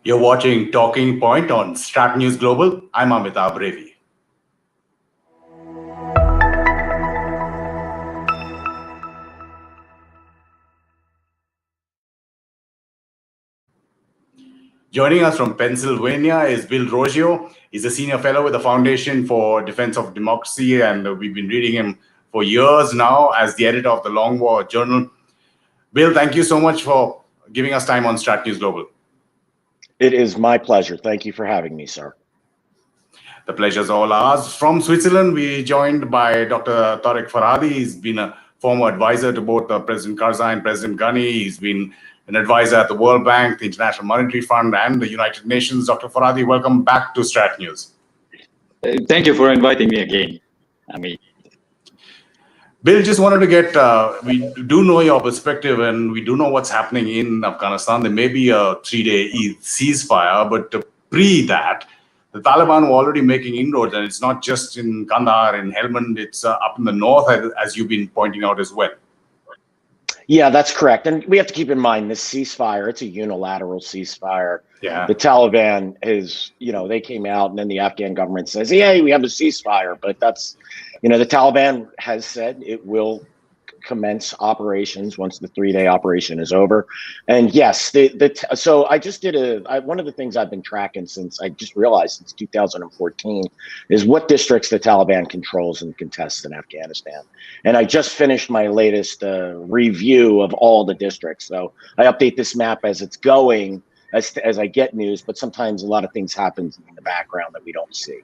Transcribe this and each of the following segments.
You're watching Talking Point on StratNews Global. I'm Amitabh, Revi. Joining us from Pennsylvania is Bill Roggio. He's a senior fellow with the Foundation for Defense of Democracy, and we've been reading him for years now as the editor of the Long War Journal. Bill, thank you so much for giving us time on StratNews Global. It is my pleasure. Thank you for having me, sir. The pleasure's all ours. From Switzerland, we're joined by Dr. Torek Farhadi. He's been a former advisor to both President Karzai and President Ghani. He's been an advisor at the World Bank, the International Monetary Fund, and the United Nations. Dr. Farhadi, welcome back to StratNews. Thank you for inviting me again. Bill, just wanted to get, we do know your perspective and we do know what's happening in Afghanistan. There may be a 3-day ceasefire, but pre that, the Taliban were already making inroads, and it's not just in Kandahar and Helmand, it's up in the north, as you've been pointing out as well. Yeah, that's correct. And we have to keep in mind this ceasefire, it's a unilateral ceasefire. Yeah. The Taliban is, they came out and then the Afghan government says, yeah, we have a ceasefire. But that's, the Taliban has said it will commence operations once the 3-day operation is over. And yes, so I just did one of the things I've been tracking since 2014 is what districts the Taliban controls and contests in Afghanistan. And I just finished my latest review of all the districts. So I update this map as it's going, as I get news, but sometimes a lot of things happen in the background that we don't see.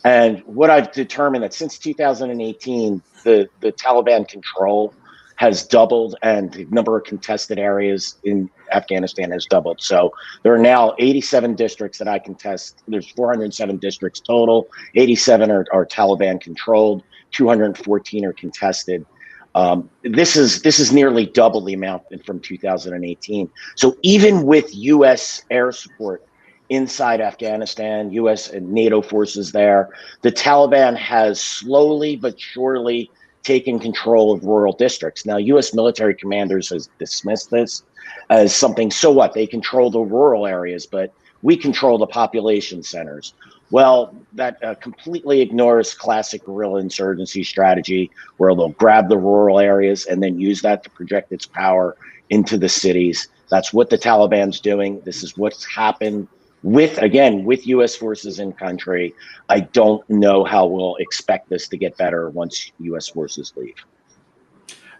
And what I've determined that since 2018, the Taliban control has doubled and the number of contested areas in Afghanistan has doubled. So there are now 87 districts that I contest. There's 407 districts total. 87 are Taliban controlled. 214 are contested. This is nearly double the amount from 2018. So even with U.S. air support inside Afghanistan, U.S. and NATO forces there, the Taliban has slowly but surely taken control of rural districts. Now, U.S. military commanders has dismissed this as something, so what? They control the rural areas, but we control the population centers. Well, that completely ignores classic guerrilla insurgency strategy, where they'll grab the rural areas and then use that to project its power into the cities. That's what the Taliban's doing. This is what's happened with U.S. forces in country. I don't know how we'll expect this to get better once U.S. forces leave.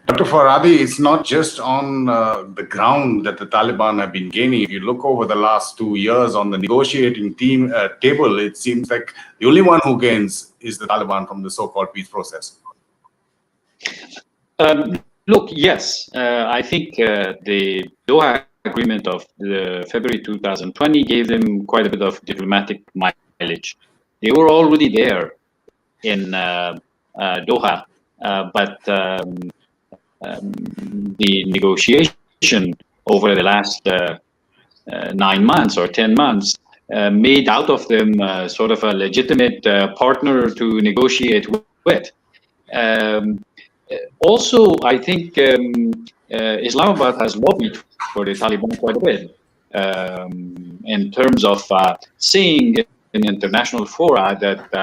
Dr. Farhadi, it's not just on the ground that the Taliban have been gaining. If you look over the last 2 years on the negotiating table, it seems like the only one who gains is the Taliban from the so-called peace process. Look, yes, I think the Doha agreement of February 2020 gave them quite a bit of diplomatic mileage. They were already there in Doha, but the negotiation over the last 9 months or 10 months made out of them sort of a legitimate partner to negotiate with. Also, I think Islamabad has lobbied for the Taliban quite a bit in terms of saying in international fora that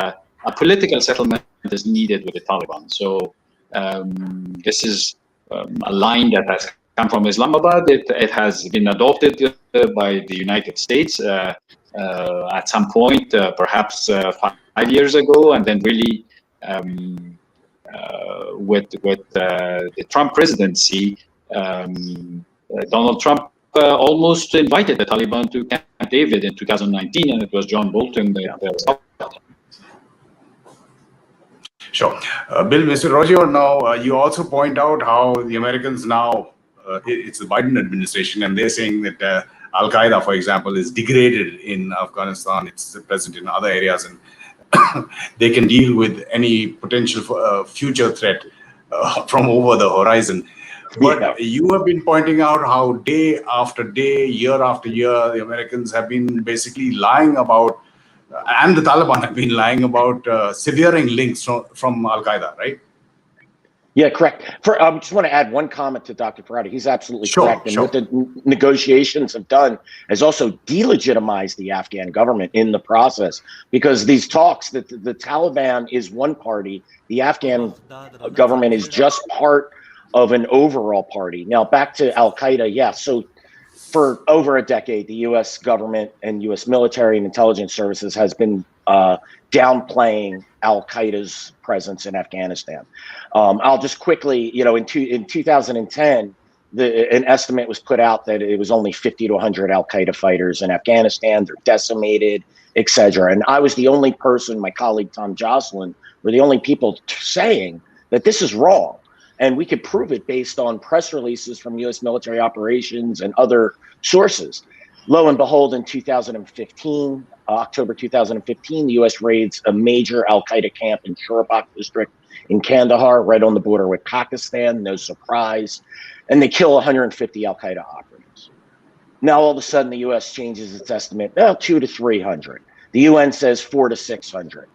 a political settlement is needed with the Taliban. So this is a line that has come from Islamabad. It has been adopted by the United States at some point, perhaps 5 years ago, and then really with the Trump presidency, Donald Trump almost invited the Taliban to Camp David in 2019, and it was John Bolton that stopped it. Sure. Bill, Mr. Roggio, now you also point out how the Americans now, it's the Biden administration, and they're saying that Al Qaeda, for example, is degraded in Afghanistan. It's present in other areas, and they can deal with any potential future threat from over the horizon. But you have been pointing out how day after day, year after year, the Americans have been basically lying about, and the Taliban have been lying about severing links from Al Qaeda, right? Yeah, correct. I just want to add one comment to Dr. Farhadi. He's absolutely correct. And what the negotiations have done has also delegitimized the Afghan government in the process, because these talks that the Taliban is one party, the Afghan government is just part of an overall party. Now, back to Al Qaeda. Yeah, so for over a decade, the U.S. government and U.S. military and intelligence services has been downplaying Al Qaeda's presence in Afghanistan. I'll just quickly, in 2010, an estimate was put out that it was only 50 to 100 Al Qaeda fighters in Afghanistan. They're decimated, etc. And I was the only person, my colleague Tom Jocelyn, were the only people saying that this is wrong. And we could prove it based on press releases from U.S. military operations and other sources. Lo and behold, in 2015, October 2015, the U.S. raids a major Al Qaeda camp in Shurabak district in Kandahar, right on the border with Pakistan. No surprise. And they kill 150 Al Qaeda operatives. Now, all of a sudden, the U.S. changes its estimate, 200 to 300. The UN says 400 to 600.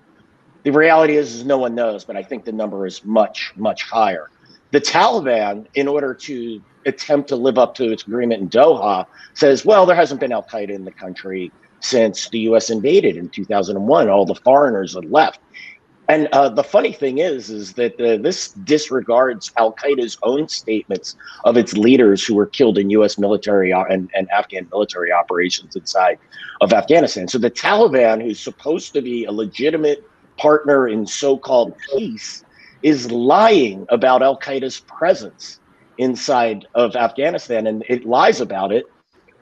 The reality is no one knows, but I think the number is much, much higher. The Taliban, in order to attempt to live up to its agreement in Doha, says, well, there hasn't been Al Qaeda in the country since the U.S. invaded in 2001. All the foreigners had left. And the funny thing is that this disregards Al Qaeda's own statements of its leaders who were killed in U.S. military and Afghan military operations inside of Afghanistan. So the Taliban, who's supposed to be a legitimate partner in so-called peace, is lying about Al Qaeda's presence inside of Afghanistan, and it lies about it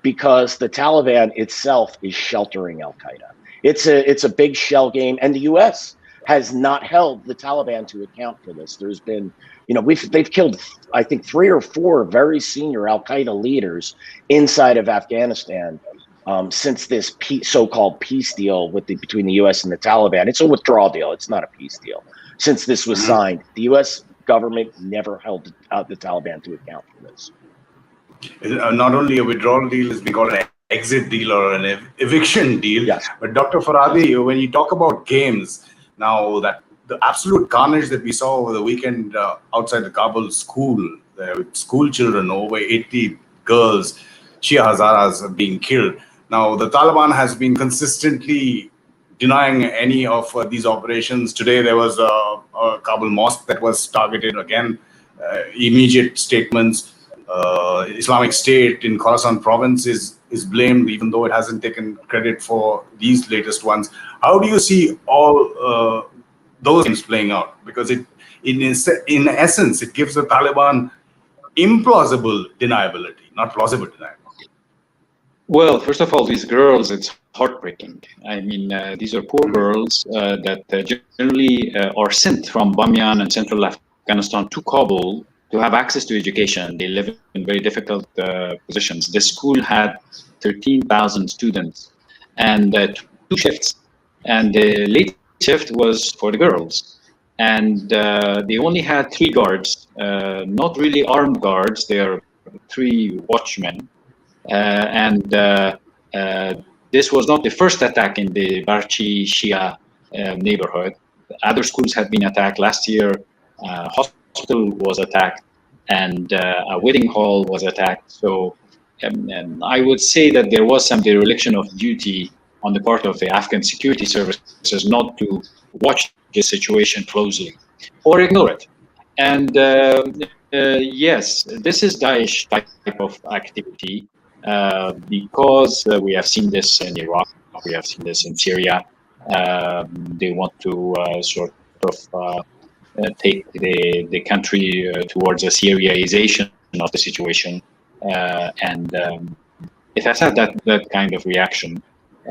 because the Taliban itself is sheltering Al Qaeda. It's a big shell game, and the U.S. has not held the Taliban to account for this. There's been, they've killed, I think, 3 or 4 very senior Al Qaeda leaders inside of Afghanistan since this so-called peace deal between the U.S. and the Taliban. It's a withdrawal deal. It's not a peace deal. Since this was signed, the U.S. government never held the Taliban to account for this. Not only a withdrawal deal, it's been called an exit deal or an eviction deal. Yes. But Dr. Farhadi, when you talk about games, now that the absolute carnage that we saw over the weekend outside the Kabul school, with school children, over 80 girls, Shia Hazaras being killed. Now, the Taliban has been consistently denying any of these operations. Today, there was a Kabul mosque that was targeted again. Immediate statements. Islamic State in Khorasan province is blamed, even though it hasn't taken credit for these latest ones. How do you see all those things playing out? Because in essence, it gives the Taliban implausible deniability, not plausible deniability. Well, first of all, these girls, it's heartbreaking. I mean, these are poor girls that generally are sent from Bamyan and central Afghanistan to Kabul to have access to education. They live in very difficult positions. This school had 13,000 students and 2 shifts. And the late shift was for the girls. And they only had 3 guards, not really armed guards. They are 3 watchmen. This was not the first attack in the Barchi Shia neighborhood. Other schools had been attacked last year. Hospital was attacked, and a wedding hall was attacked. So I would say that there was some dereliction of duty on the part of the Afghan security services not to watch the situation closely or ignore it. And yes, this is Daesh type of activity. Because we have seen this in Iraq, we have seen this in Syria. They want to sort of take the country towards a Syriaization of the situation, and it has had that kind of reaction.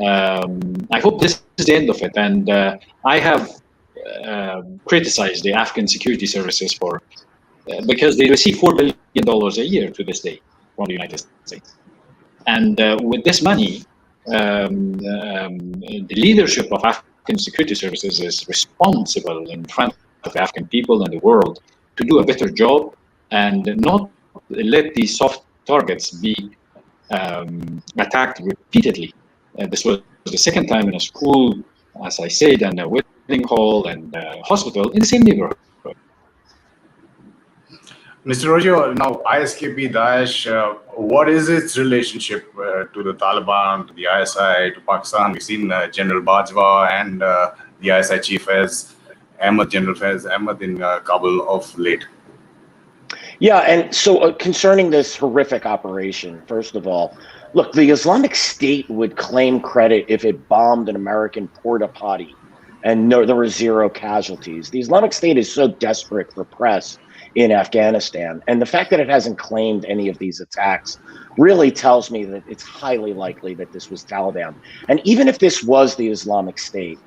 I hope this is the end of it, and I have criticized the Afghan security services for because they receive $4 billion a year to this day from the United States. And with this money, the leadership of Afghan security services is responsible in front of the Afghan people and the world to do a better job and not let these soft targets be attacked repeatedly. This was the second time in a school, as I said, and a wedding hall and a hospital in the same neighborhood. Mr. Roggio, now ISKP Daesh, what is its relationship to the Taliban, to the ISI, to Pakistan? We've seen General Bajwa and the ISI chief as Ahmad, General Faiz Ahmad in Kabul of late. Yeah, and so concerning this horrific operation, first of all, look, the Islamic State would claim credit if it bombed an American porta potty and there were 0 casualties. The Islamic State is so desperate for press in Afghanistan, and the fact that it hasn't claimed any of these attacks really tells me that it's highly likely that this was Taliban. And even if this was the Islamic State,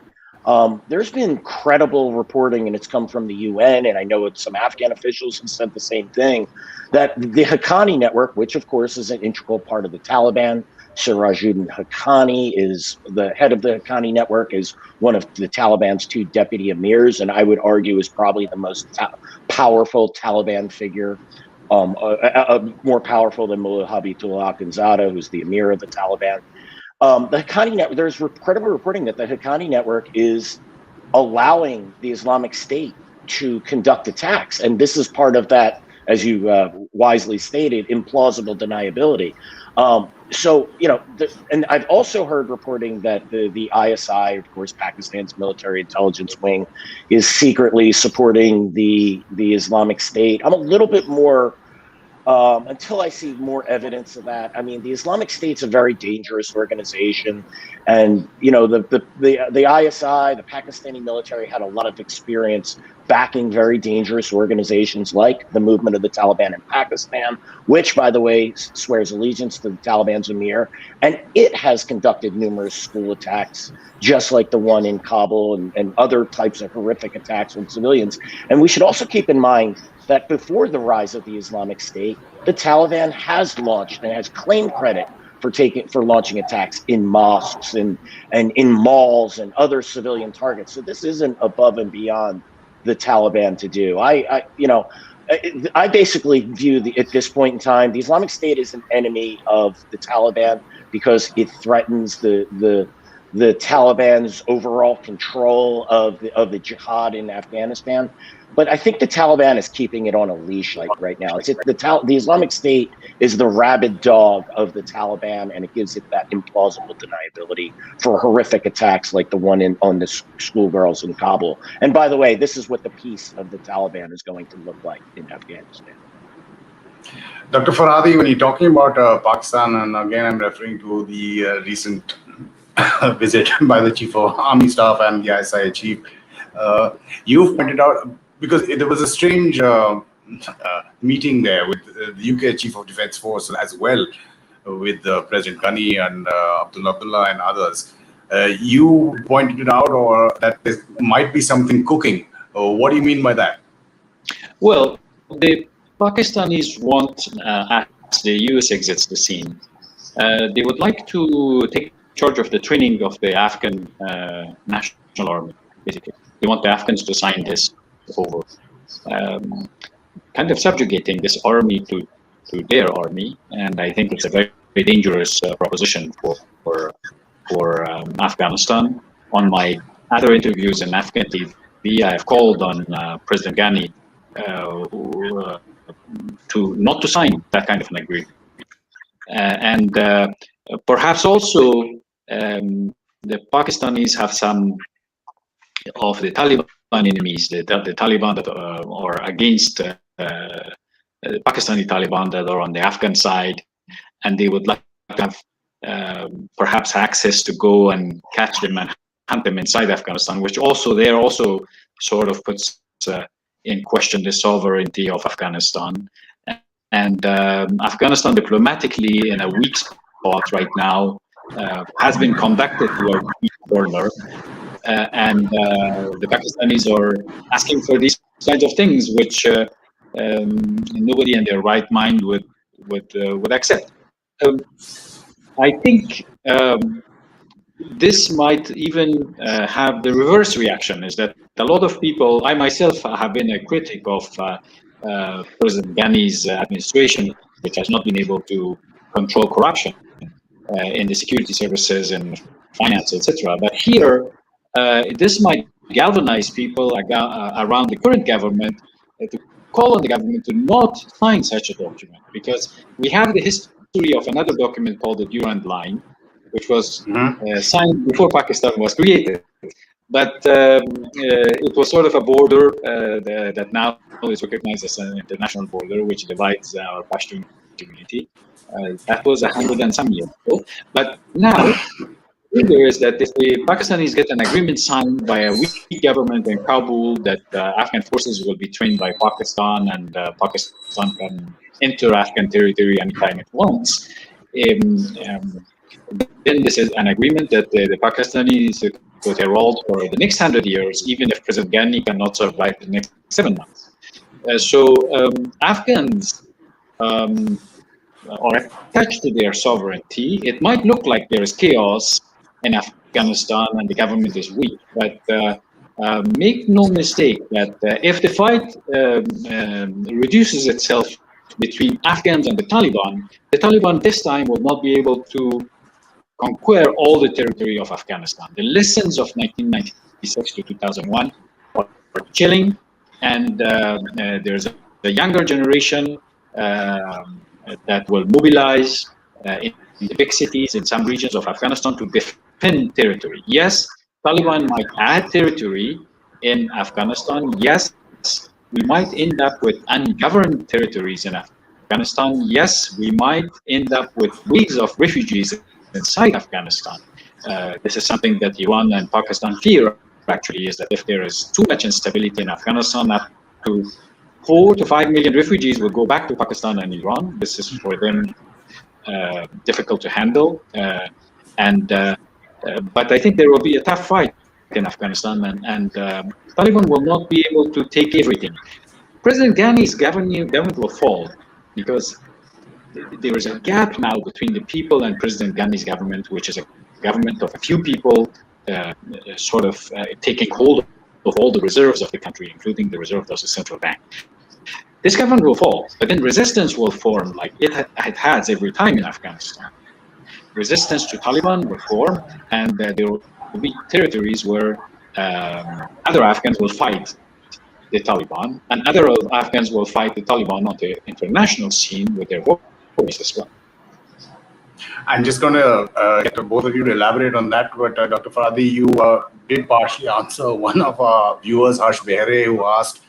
there's been credible reporting, and it's come from the UN, and I know some Afghan officials have said the same thing, that the Haqqani network, which of course is an integral part of the Taliban, Sirajuddin Haqqani is the head of the Haqqani network, is one of the Taliban's 2 deputy emirs, and I would argue is probably the most powerful Taliban figure, more powerful than Mullah Habibullah Akhundzada, who's the emir of the Taliban. The Haqqani network, there's credible reporting that the Haqqani network is allowing the Islamic State to conduct attacks. And this is part of that, as you wisely stated, implausible deniability. So, you know, and I've also heard reporting that the ISI, of course, Pakistan's military intelligence wing, is secretly supporting the Islamic State. I'm a little bit more, until I see more evidence of that. I mean, the Islamic State's a very dangerous organization, and you know, the ISI, the Pakistani military, had a lot of experience backing very dangerous organizations like the movement of the Taliban in Pakistan, which, by the way, swears allegiance to the Taliban's emir, and it has conducted numerous school attacks, just like the one in Kabul and other types of horrific attacks on civilians. And we should also keep in mind that before the rise of the Islamic State, the Taliban has launched and has claimed credit for launching attacks in mosques and in malls and other civilian targets. So this isn't above and beyond the Taliban to do. I basically view at this point in time, the Islamic State is an enemy of the Taliban because it threatens the Taliban's overall control of the jihad in Afghanistan. But I think the Taliban is keeping it on a leash right now. The Islamic State is the rabid dog of the Taliban, and it gives it that implausible deniability for horrific attacks like the one on the schoolgirls in Kabul. And by the way, this is what the peace of the Taliban is going to look like in Afghanistan. Dr. Farhadi, when you're talking about Pakistan, and again, I'm referring to the recent visit by the Chief of Army Staff and the ISI Chief, you've pointed out, because there was a strange meeting there with the UK Chief of Defence Force as well, with President Ghani and Abdullah and others. You pointed it out, or that there might be something cooking. What do you mean by that? Well, the Pakistanis want, as the US exits the scene, they would like to take charge of the training of the Afghan national army, basically. They want the Afghans to sign this over, kind of subjugating this army to their army, and I think it's a very, very dangerous proposition for Afghanistan. On my other interviews in Afghan TV, I have called on President Ghani to not to sign that kind of an agreement, and perhaps also the Pakistanis have some of the Taliban enemies, the Taliban that are against the Pakistani Taliban that are on the Afghan side, and they would like to have perhaps access to go and catch them and hunt them inside Afghanistan, which also sort of puts in question the sovereignty of Afghanistan. And Afghanistan diplomatically in a weak spot right now, has been conducted to a weak corner. And the Pakistanis are asking for these kinds of things, which nobody in their right mind would accept. I think this might even have the reverse reaction, is that a lot of people, I myself have been a critic of President Ghani's administration, which has not been able to control corruption in the security services and finance, etc. But here, this might galvanize people around the current government to call on the government to not sign such a document, because we have the history of another document called the Durand Line, which was signed before Pakistan was created. But it was sort of a border that now is recognized as an international border, which divides our Pashtun community. That was 100 and some years ago. But now, there is that if the Pakistanis get an agreement signed by a weak government in Kabul that Afghan forces will be trained by Pakistan and Pakistan can enter Afghan territory anytime it wants, then this is an agreement that the Pakistanis could herald for the next 100 years, even if President Ghani cannot survive the next 7 months. So Afghans are attached to their sovereignty. It might look like there is chaos in Afghanistan and the government is weak, but make no mistake that if the fight reduces itself between Afghans and the Taliban this time will not be able to conquer all the territory of Afghanistan. The lessons of 1996 to 2001 are chilling, and there's a younger generation that will mobilize in the big cities in some regions of Afghanistan to defend territory. Yes, Taliban might add territory in Afghanistan. Yes, we might end up with ungoverned territories in Afghanistan. Yes, we might end up with waves of refugees inside Afghanistan. This is something that Iran and Pakistan fear, actually, is that if there is too much instability in Afghanistan, up to 4 to 5 million refugees will go back to Pakistan and Iran. This is for them difficult to handle. But I think there will be a tough fight in Afghanistan, and Taliban will not be able to take everything. President Ghani's government will fall because there is a gap now between the people and President Ghani's government, which is a government of a few people taking hold of all the reserves of the country, including the reserves of the central bank. This government will fall, but then resistance will form like it has every time in Afghanistan. Resistance to Taliban will form, and there will be territories where other Afghans will fight the Taliban, and other Afghans will fight the Taliban on the international scene with their voice as well. I'm just going to get both of you to elaborate on that, but Dr. Farhadi, you did partially answer one of our viewers, Harsh Behere, who asked,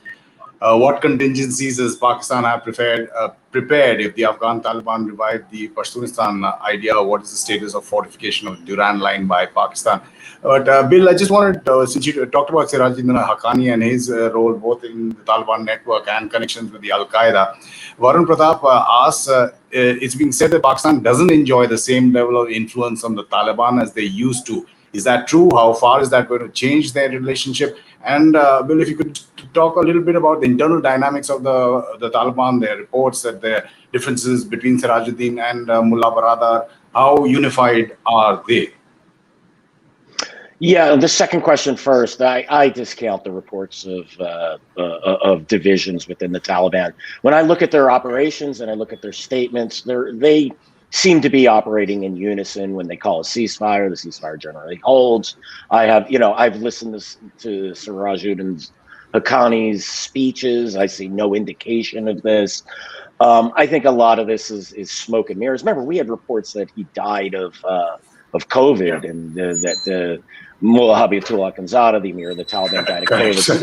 what contingencies does Pakistan have prepared if the Afghan Taliban revive the Pashtunistan idea? What is the status of fortification of Durand Line by Pakistan? But Bill, I just wanted, since you talked about Sirajuddin Haqqani and his role both in the Taliban network and connections with the Al Qaeda, Varun Pratap asks, it's being said that Pakistan doesn't enjoy the same level of influence on the Taliban as they used to. Is that true? How far is that going to change their relationship? And Bill, if you could talk a little bit about the internal dynamics of the Taliban, their reports that there are differences between Sirajuddin and Mullah Baradar. How unified are they? Yeah, the second question first. I discount the reports of divisions within the Taliban. When I look at their operations and I look at their statements, they seem to be operating in unison. When they call a ceasefire, the ceasefire generally holds. I've listened to Sirajuddin Haqqani's speeches. I see no indication of this. I think a lot of this is smoke and mirrors. Remember, we had reports that he died of COVID, and that Mullah Habibullah Khanzada, the emir of the Taliban, died of COVID. So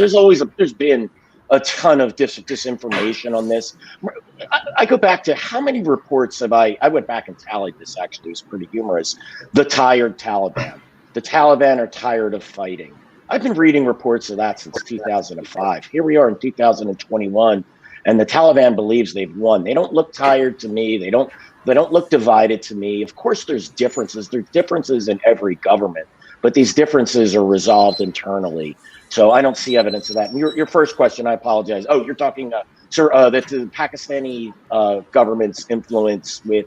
there's been a ton of disinformation on this. I go back to how many reports have I went back and tallied this, actually. It was pretty humorous. The tired Taliban. The Taliban are tired of fighting. I've been reading reports of that since 2005. Here we are in 2021, and the Taliban believes they've won. They don't look tired to me. They don't look divided to me. Of course, there's differences. There's differences in every government, but these differences are resolved internally. So I don't see evidence of that. And your first question, I apologize. Oh, you're talking, sir, that the Pakistani government's influence with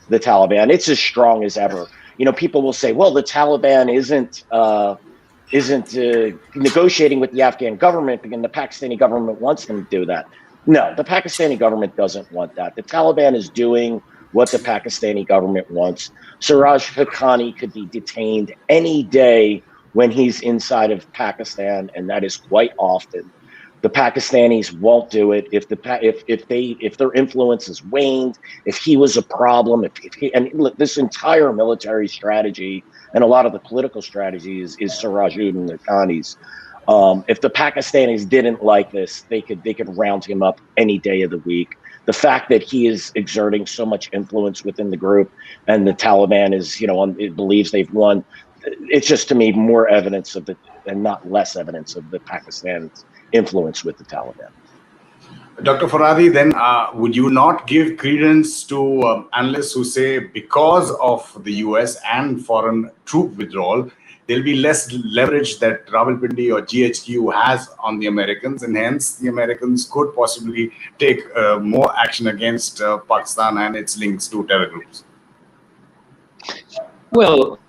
the Taliban, it's as strong as ever. People will say, well, the Taliban isn't negotiating with the Afghan government because the Pakistani government wants them to do that. No, the Pakistani government doesn't want that. The Taliban is doing what the Pakistani government wants. Siraj Haqqani could be detained any day when he's inside of Pakistan, and that is quite often. The Pakistanis won't do it if their influence has waned. If he was a problem, and look, this entire military strategy and a lot of the political strategy is Sirajud and the Ghanis. If the Pakistanis didn't like this, they could round him up any day of the week. The fact that he is exerting so much influence within the group, and the Taliban is, it believes they've won. It's just, to me, more evidence of and not less evidence of the Pakistan's influence with the Taliban. Dr. Farhadi, then would you not give credence to analysts who say because of the US and foreign troop withdrawal, there'll be less leverage that Rawalpindi or GHQ has on the Americans, and hence the Americans could possibly take more action against Pakistan and its links to terror groups? Well,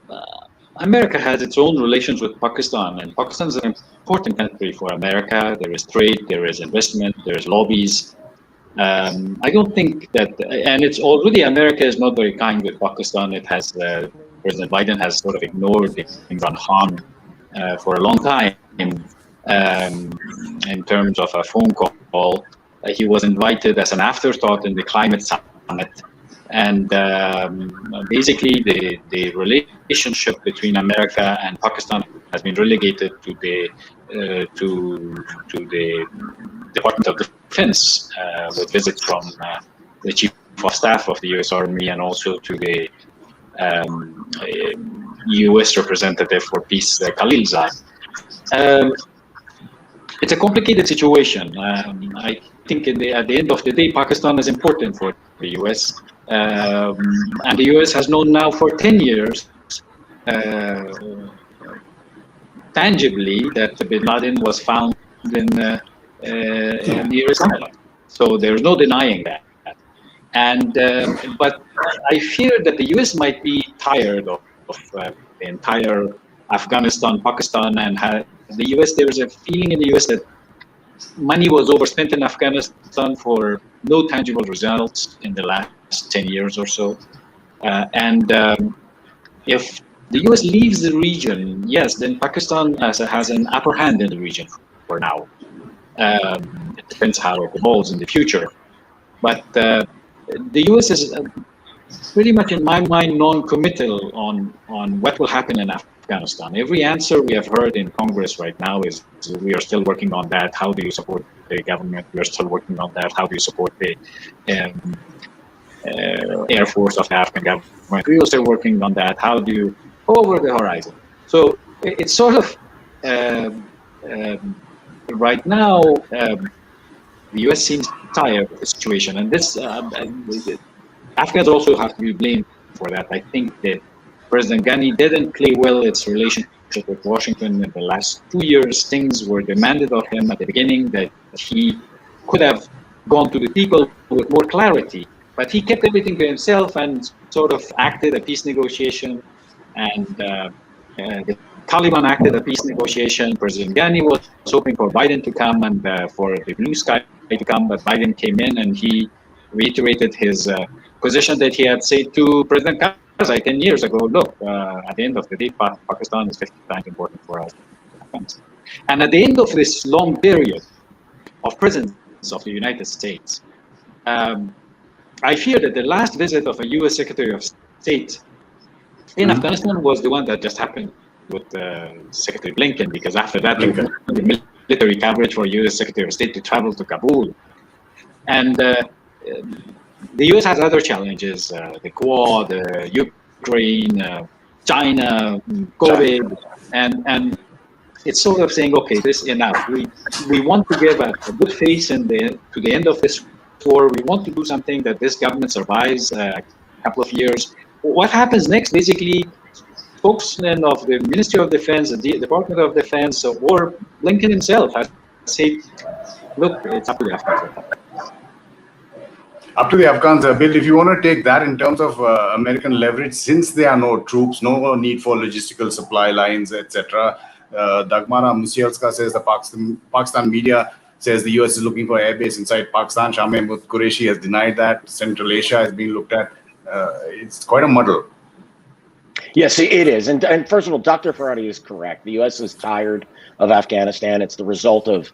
America has its own relations with Pakistan, and Pakistan is an important country for America. There is trade, there is investment, there is lobbies. I don't think that, and it's already, America is not very kind with Pakistan. It has, President Biden has sort of ignored Imran Khan for a long time in terms of a phone call. He was invited as an afterthought in the climate summit. And basically, the relationship between America and Pakistan has been relegated to the Department of Defense, with visits from the Chief of Staff of the U.S. Army, and also to the U.S. representative for peace, Khalilzad. It's a complicated situation. I think at the end of the day, Pakistan is important for the U.S. And the U.S. has known now for 10 years tangibly that Bin Laden was found in near Islamabad. So there's no denying that. And but I fear that the U.S. might be tired of the entire Afghanistan, Pakistan, and the U.S. There's a feeling in the U.S. that money was overspent in Afghanistan for no tangible results in the last 10 years or so. If the U.S. leaves the region, yes, then Pakistan has an upper hand in the region for now. It depends how it evolves in the future. But the U.S. is pretty much, in my mind, non-committal on what will happen in Afghanistan. Every answer we have heard in Congress right now is, we are still working on that. How do you support the government? We are still working on that. How do you support the Air Force of the Afghan government? We are still working on that. How do you go over the horizon? So it's sort of, right now, the U.S. seems tired of the situation. And this, Afghans also have to be blamed for that. I think that President Ghani didn't play well its relationship with Washington in the last 2 years. Things were demanded of him at the beginning that he could have gone to the people with more clarity, but he kept everything to himself and sort of acted a peace negotiation. And the Taliban acted a peace negotiation. President Ghani was hoping for Biden to come and for the blue sky to come, but Biden came in and he reiterated his position that he had said to President Karzai 10 years ago. Look, at the end of the day, Pakistan is 50 times important for us. And at the end of this long period of presence of the United States, I fear that the last visit of a U.S. Secretary of State in Afghanistan was the one that just happened with Secretary Blinken, because after that, the military coverage for U.S. Secretary of State to travel to Kabul. And the U.S. has other challenges, the Quad, Ukraine, China, COVID, and it's sort of saying, okay, this is enough. We want to give a good face to the end of this war. We want to do something that this government survives a couple of years. What happens next? Basically, spokesman of the Ministry of Defense, the Department of Defense, or Blinken himself has said, look, it's up to the Afghans. Up to the Afghans. Bill, if you want to take that in terms of American leverage, since there are no troops, no need for logistical supply lines, etc. Dagmara Musielska says the Pakistan media says the US is looking for airbase inside Pakistan. Shah Mahmood Qureshi has denied that. Central Asia is being looked at. It's quite a muddle. Yes, it is. And first of all, Dr. Farhadi is correct. The U.S. is tired of Afghanistan. It's the result of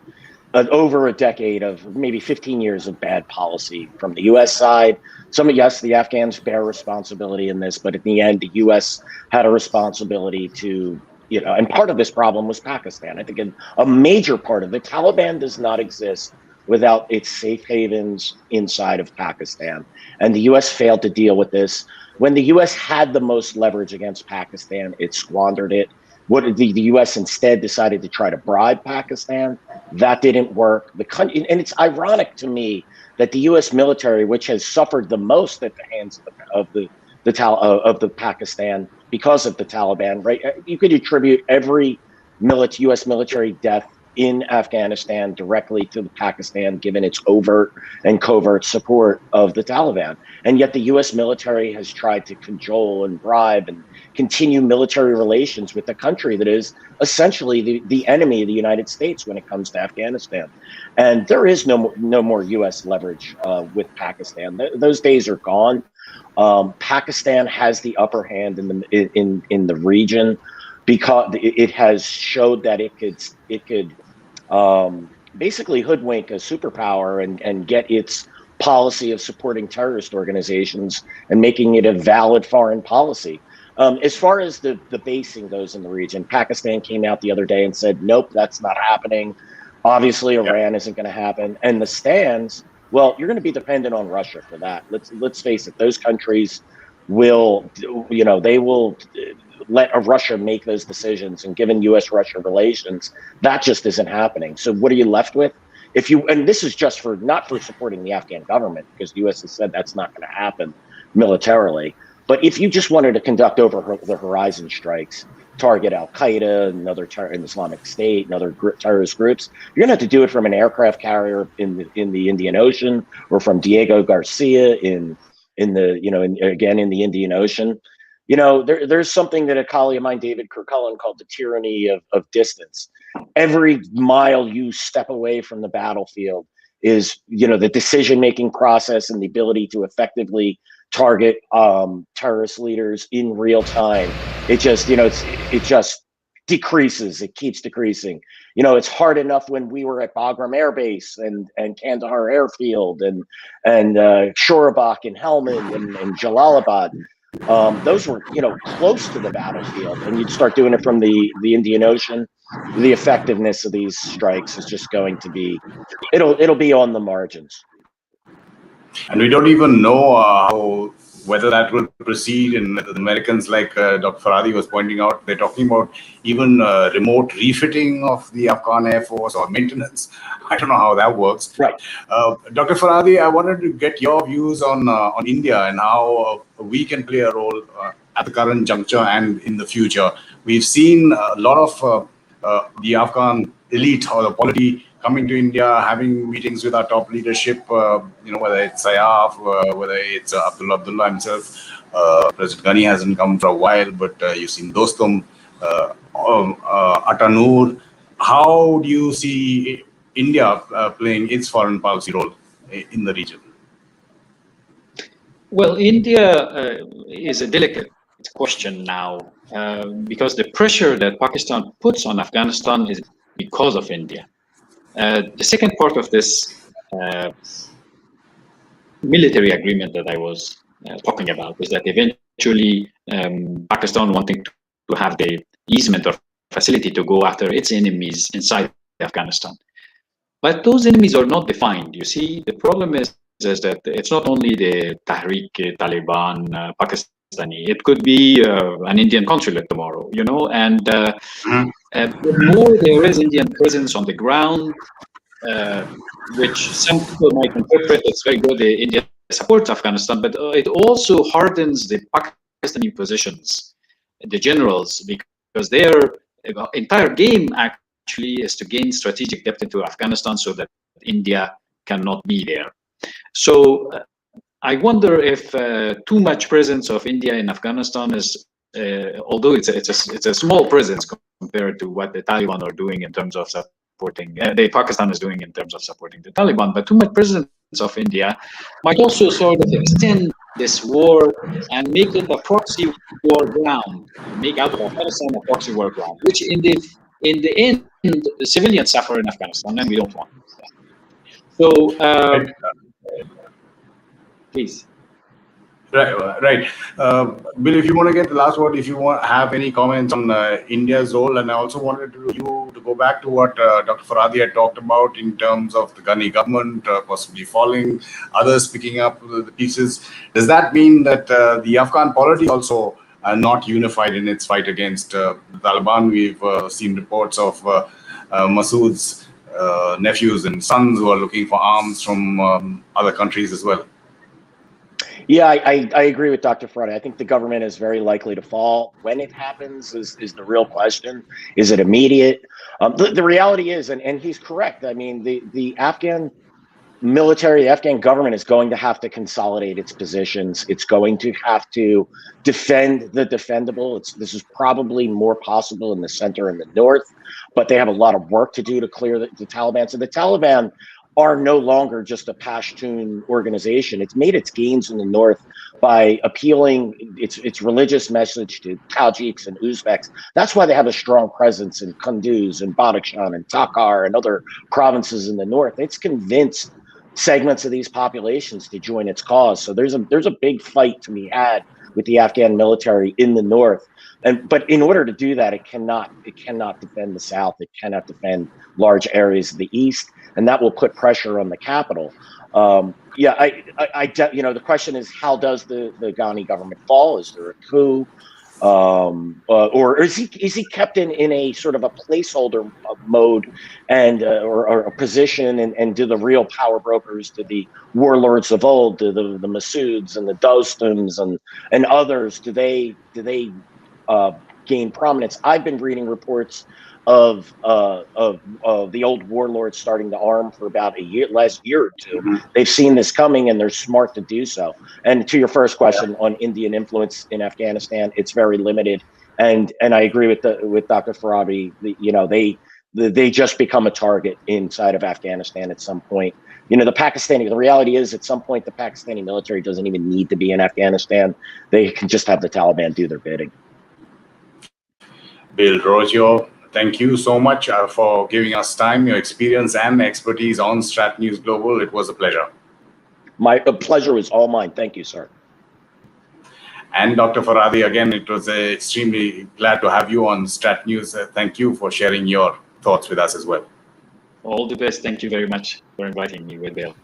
over a decade of maybe 15 years of bad policy from the U.S. side. Yes, the Afghans bear responsibility in this, but in the end, the U.S. had a responsibility to, and part of this problem was Pakistan. I think a major part of the Taliban does not exist without its safe havens inside of Pakistan. And the U.S. failed to deal with this. When the U.S. had the most leverage against Pakistan, it squandered it. The U.S. instead decided to try to bribe Pakistan. That didn't work. The country, and it's ironic to me that the U.S. military, which has suffered the most at the hands of the Pakistan because of the Taliban, right? You could attribute every U.S. military death in Afghanistan directly to Pakistan, given its overt and covert support of the Taliban. And yet the U.S. military has tried to cajole and bribe and continue military relations with the country that is essentially the enemy of the United States when it comes to Afghanistan. And there is no more U.S. leverage with Pakistan. Those days are gone. Pakistan has the upper hand in the region because it has showed that it could basically hoodwink a superpower and get its policy of supporting terrorist organizations and making it a valid foreign policy. As far as the basing goes in the region, Pakistan came out the other day and said, nope, that's not happening. Obviously, Iran isn't going to happen. And the stands, well, you're going to be dependent on Russia for that. Let's face it, those countries will, they will let Russia make those decisions, and given U.S.-Russia relations, that just isn't happening. So what are you left with? And this is just not for supporting the Afghan government, because the U.S. has said that's not going to happen militarily. But if you just wanted to conduct over the horizon strikes, target Al Qaeda, and Islamic State, and other terrorist groups, you're going to have to do it from an aircraft carrier in the Indian Ocean, or from Diego Garcia in the Indian Ocean. There's something that a colleague of mine, David Kirkcullen, called the tyranny of distance. Every mile you step away from the battlefield is, the decision-making process and the ability to effectively target terrorist leaders in real time. It just, it just decreases. It keeps decreasing. It's hard enough when we were at Bagram Air Base and Kandahar Airfield and Shorabak and Helmand and Jalalabad. Those were, close to the battlefield, and you'd start doing it from the Indian Ocean. The effectiveness of these strikes is just going to be, it'll be on the margins. And we don't even know whether that will proceed. And the Americans, like Dr. Farhadi was pointing out, they're talking about even remote refitting of the Afghan Air Force or maintenance. I don't know how that works. Right. Dr. Farhadi, I wanted to get your views on India and how we can play a role at the current juncture and in the future. We've seen a lot of the Afghan elite or the polity coming to India, having meetings with our top leadership, whether it's Sayaf, whether it's Abdullah himself. President Ghani hasn't come for a while, but you've seen Dostum, Atanur. How do you see India playing its foreign policy role in the region? Well, India is a delicate question now because the pressure that Pakistan puts on Afghanistan is because of India. The second part of this military agreement that I was talking about is that eventually Pakistan wanting to have the easement or facility to go after its enemies inside Afghanistan. But those enemies are not defined. You see, the problem is that it's not only the Tahrik Taliban Pakistani. It could be an Indian consulate tomorrow, and the more there is Indian presence on the ground, which some people might interpret as very good, India supports Afghanistan, but it also hardens the Pakistani positions, the generals, because their entire game actually is to gain strategic depth into Afghanistan so that India cannot be there. So I wonder if too much presence of India in Afghanistan is, although it's a small presence compared to what the Taliban are doing in terms of supporting, Pakistan is doing in terms of supporting the Taliban, but too much presence of India might also sort of extend this war and make it a proxy war ground, make out of Afghanistan a proxy war ground, which in the in the end, the civilians suffer in Afghanistan, and we don't want that. So, please. Right. Bill, if you want to get the last word, if you have any comments on India's role, and I also wanted you to go back to what Dr. Farhadi had talked about in terms of the Ghani government possibly falling, others picking up the pieces. Does that mean that the Afghan polity also not unified in its fight against the Taliban? We've seen reports of Masood's nephews and sons who are looking for arms from other countries as well. Yeah, I agree with Dr. Farhadi. I think the government is very likely to fall. When it happens is the real question. Is it immediate? The reality is, and he's correct, I mean, the Afghan military, the Afghan government is going to have to consolidate its positions. It's going to have to defend the defendable. This is probably more possible in the center and the north, but they have a lot of work to do to clear the Taliban. So the Taliban are no longer just a Pashtun organization. It's made its gains in the north by appealing its religious message to Tajiks and Uzbeks. That's why they have a strong presence in Kunduz and Badakhshan and Takhar and other provinces in the north. It's convinced segments of these populations to join its cause. So there's a big fight to be had with the Afghan military in the north. But in order to do that, it cannot defend the south. It cannot defend large areas of the east, and that will put pressure on the capital. The question is, how does the Ghani government fall? Is there a coup, or is he kept in a sort of a placeholder mode and or a position? And do the real power brokers, do the warlords of old, do the Masouds and the Dostums and others, do they gain prominence? I've been reading reports of the old warlords starting to arm for about last year or two. Mm-hmm. They've seen this coming and they're smart to do so. And to your first question on Indian influence in Afghanistan, it's very limited. And I agree with Dr. Farhadi. They just become a target inside of Afghanistan at some point. The reality is at some point the Pakistani military doesn't even need to be in Afghanistan. They can just have the Taliban do their bidding. Bill Roggio, thank you so much for giving us time, your experience and expertise on StratNews Global. It was a pleasure. My pleasure was all mine. Thank you, sir. And Dr. Farhadi, again, it was extremely glad to have you on StratNews. Thank you for sharing your thoughts with us as well. All the best. Thank you very much for inviting me with Bill.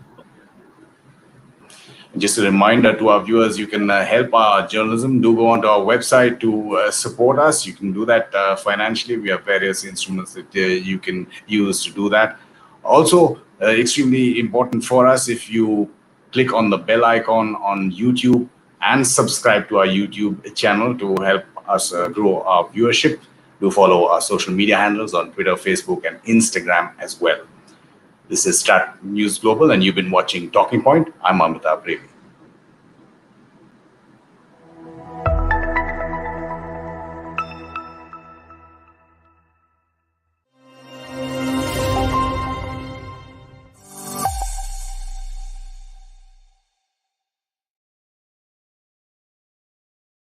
Just a reminder to our viewers, you can help our journalism. Do go onto our website to support us. You can do that financially. We have various instruments that you can use to do that. Also, extremely important for us, if you click on the bell icon on YouTube and subscribe to our YouTube channel to help us grow our viewership. Do follow our social media handles on Twitter, Facebook, and Instagram as well. This is StratNews Global, and you've been watching Talking Point. I'm Amitabh. Revi.